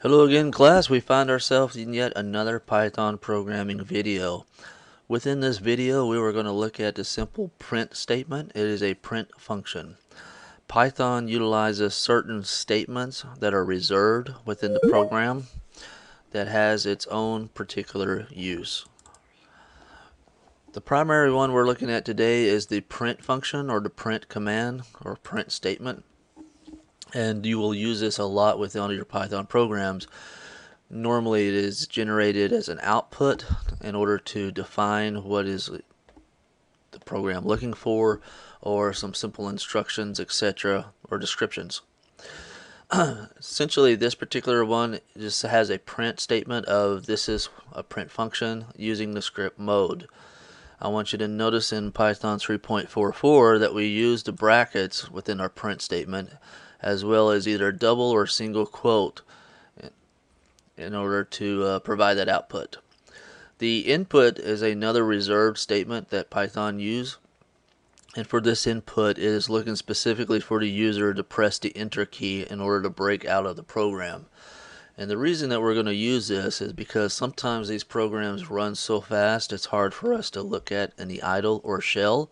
Hello again, class. We find ourselves in yet another Python programming video. Within this video, we were going to look at the simple print statement. It is a print function. Python utilizes certain statements that are reserved within the program that has its own particular use. The primary one we're looking at today is the print function, or the print command, or print statement. And you will use this a lot within your Python programs. Normally it is generated as an output in order to define what is the program looking for, or some simple instructions, etc., or descriptions. Essentially, this particular one just has a print statement of this is a print function using the script mode. I want you to notice in Python 3.44 that we use the brackets within our print statement, as well as either double or single quote in order to provide that output. The input is another reserved statement that Python use, and for this input it is looking specifically for the user to press the enter key in order to break out of the program. And the reason that we're going to use this is because sometimes these programs run so fast it's hard for us to look at in the idle or shell.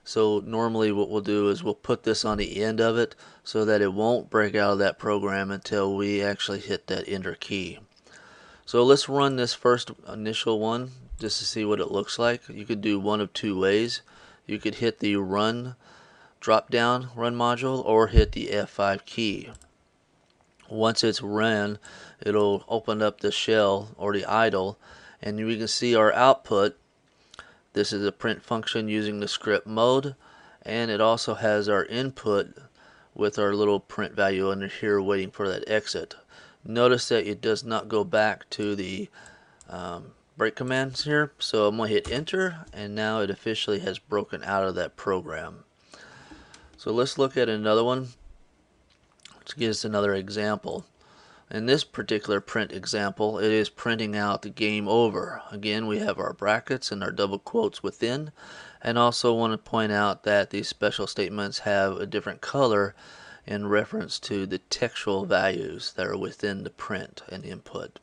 So normally what we'll do is we'll put this on the end of it so that it won't break out of that program until we actually hit that enter key. So let's run this first initial one just to see what it looks like. You could do one of two ways. You could hit the run drop down run module or hit the F5 key. Once it's run, it'll open up the shell or the idle, and we can see our output. This is a print function using the script mode, and it also has our input with our little print value under here waiting for that exit. Notice that it does not go back to the break commands here, so I'm going to hit enter, and now it officially has broken out of that program. So let's look at another one to give us another example. In this particular print example, it is printing out the game over. Again, we have our brackets and our double quotes within, and also want to point out that these special statements have a different color in reference to the textual values that are within the print and input.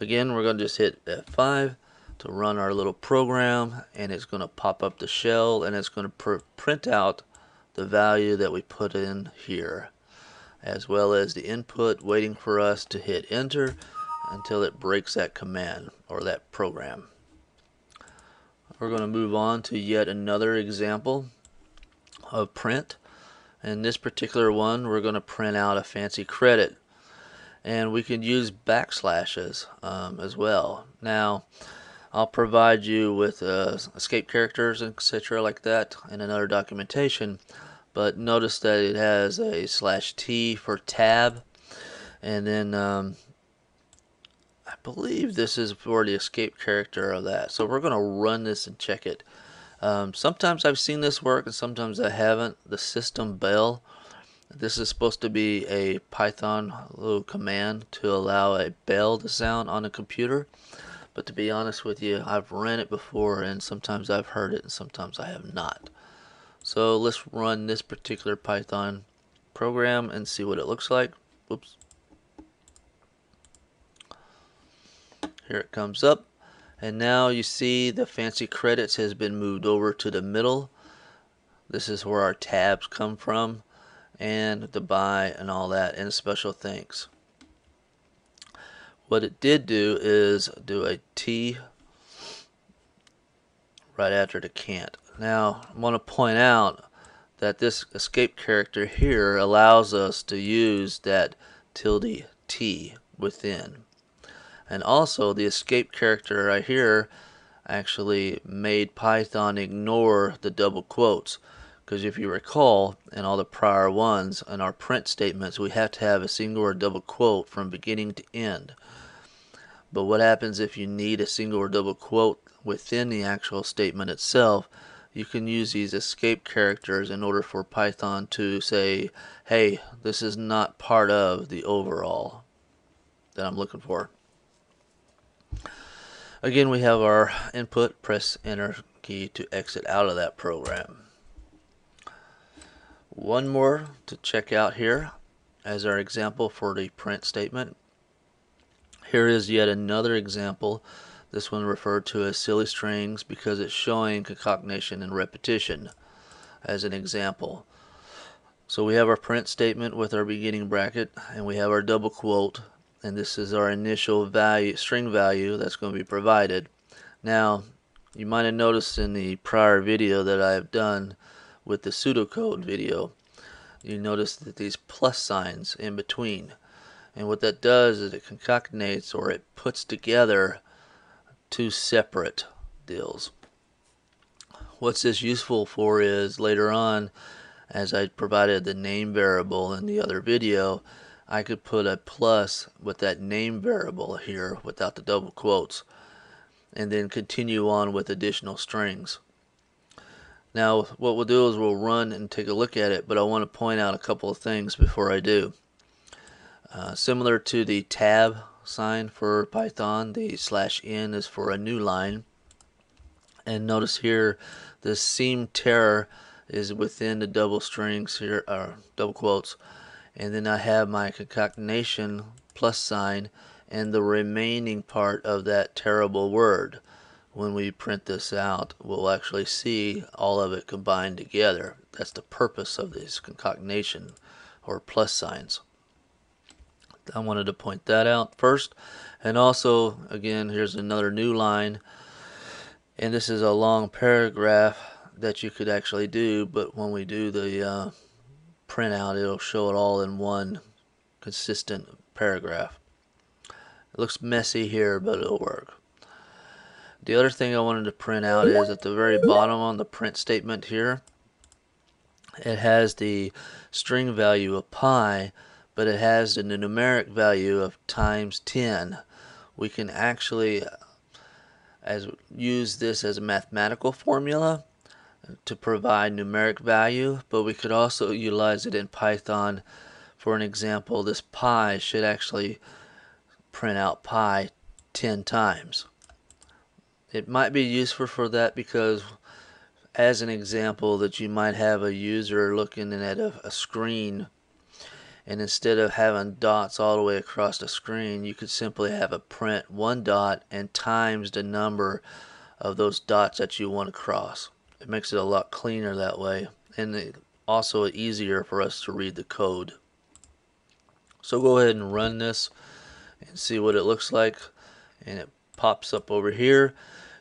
Again, we're going to just hit F5 to run our little program, and it's going to pop up the shell, and it's going to print out the value that we put in here, as well as the input waiting for us to hit enter until it breaks that command or that program. We're going to move on to yet another example of print. In this particular one, we're going to print out a fancy credit, and we can use backslashes as well. Now I'll provide you with escape characters and etc. like that in another documentation, but notice that it has a /T for tab, and then I believe this is for the escape character of that. So we're going to run this and check it. Sometimes I've seen this work and sometimes I haven't. The system bell, this is supposed to be a Python little command to allow a bell to sound on a computer, but to be honest with you, I've ran it before and sometimes I've heard it and sometimes I have not. So let's run this particular Python program and see what it looks like. Oops. Here it comes up, and now you see the fancy credits has been moved over to the middle. This is where our tabs come from, and the buy and all that, and special thanks. What it did do is do a T right after the can't. Now I want to point out that this escape character here allows us to use that tilde T within. And also the escape character right here actually made Python ignore the double quotes, because if you recall in all the prior ones in our print statements we have to have a single or double quote from beginning to end. But what happens if you need a single or double quote within the actual statement itself? You can use these escape characters in order for Python to say, hey, this is not part of the overall that I'm looking for. Again, we have our input, press enter key to exit out of that program. One more to check out here as our example for the print statement. Here is yet another example. This one referred to as silly strings because it's showing concatenation and repetition as an example. So we have our print statement with our beginning bracket, and we have our double quote, and this is our initial value, string value that's going to be provided. Now, you might have noticed in the prior video that I have done with the pseudocode video, you notice that these plus signs in between. And what that does is it concatenates, or it puts together two separate deals. What's this useful for is later on, as I provided the name variable in the other video, I could put a plus with that name variable here without the double quotes, and then continue on with additional strings. Now what we'll do is we'll run and take a look at it, but I want to point out a couple of things before I do. Similar to the tab sign for Python, the /n is for a new line. And notice here the seam terror is within the double strings here, or double quotes. And then I have my concatenation plus sign and the remaining part of that terrible word. When we print this out, we'll actually see all of it combined together. That's the purpose of these concatenation or plus signs. I wanted to point that out first. And also, again, here's another new line, and this is a long paragraph that you could actually do, but when we do the printout, it'll show it all in one consistent paragraph. It looks messy here, but it'll work. The other thing I wanted to print out is at the very bottom on the print statement here, it has the string value of pi, but it has the numeric value of times 10. We can actually use this as a mathematical formula to provide numeric value, but we could also utilize it in Python. For an example, this pi should actually print out pi 10 times. It might be useful for that because, as an example, that you might have a user looking at a screen, and instead of having dots all the way across the screen, you could simply have a print one dot and times the number of those dots that you want to cross. It makes it a lot cleaner that way, and also easier for us to read the code. So go ahead and run this and see what it looks like, and it pops up over here.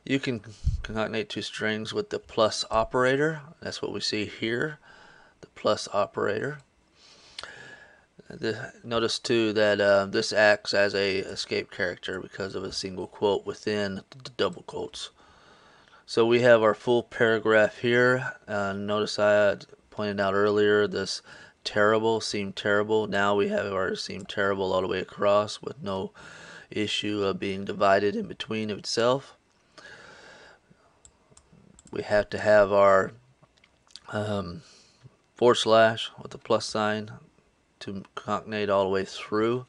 You can concatenate two strings with the plus operator. That's what we see here, the plus operator. Notice too that this acts as a escape character because of a single quote within the double quotes. So we have our full paragraph here. Notice I had pointed out earlier this terrible, seem terrible. Now we have our seem terrible all the way across with no issue of being divided in between of itself. We have to have our forward slash with the plus sign to concatenate all the way through.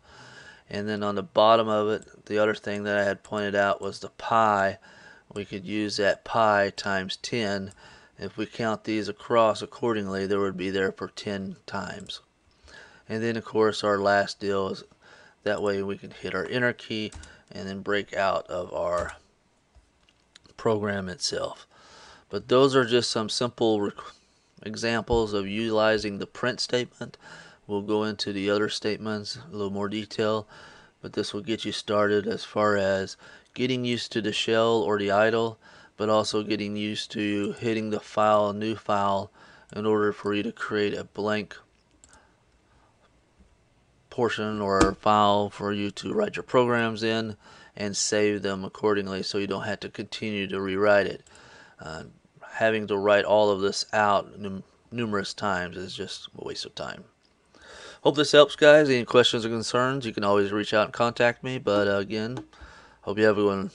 And then on the bottom of it, the other thing that I had pointed out was the pi. We could use that pi times 10. If we count these across accordingly, there would be there for 10 times. And then of course our last deal is that way we can hit our enter key and then break out of our program itself. But those are just some simple examples of utilizing the print statement. We'll go into the other statements a little more detail, but this will get you started as far as getting used to the shell or the idle, but also getting used to hitting the file, new file, in order for you to create a blank portion or file for you to write your programs in and save them accordingly so you don't have to continue to rewrite it. Having to write all of this out numerous times is just a waste of time. Hope this helps, guys. Any questions or concerns, you can always reach out and contact me. But again, hope you have a good one.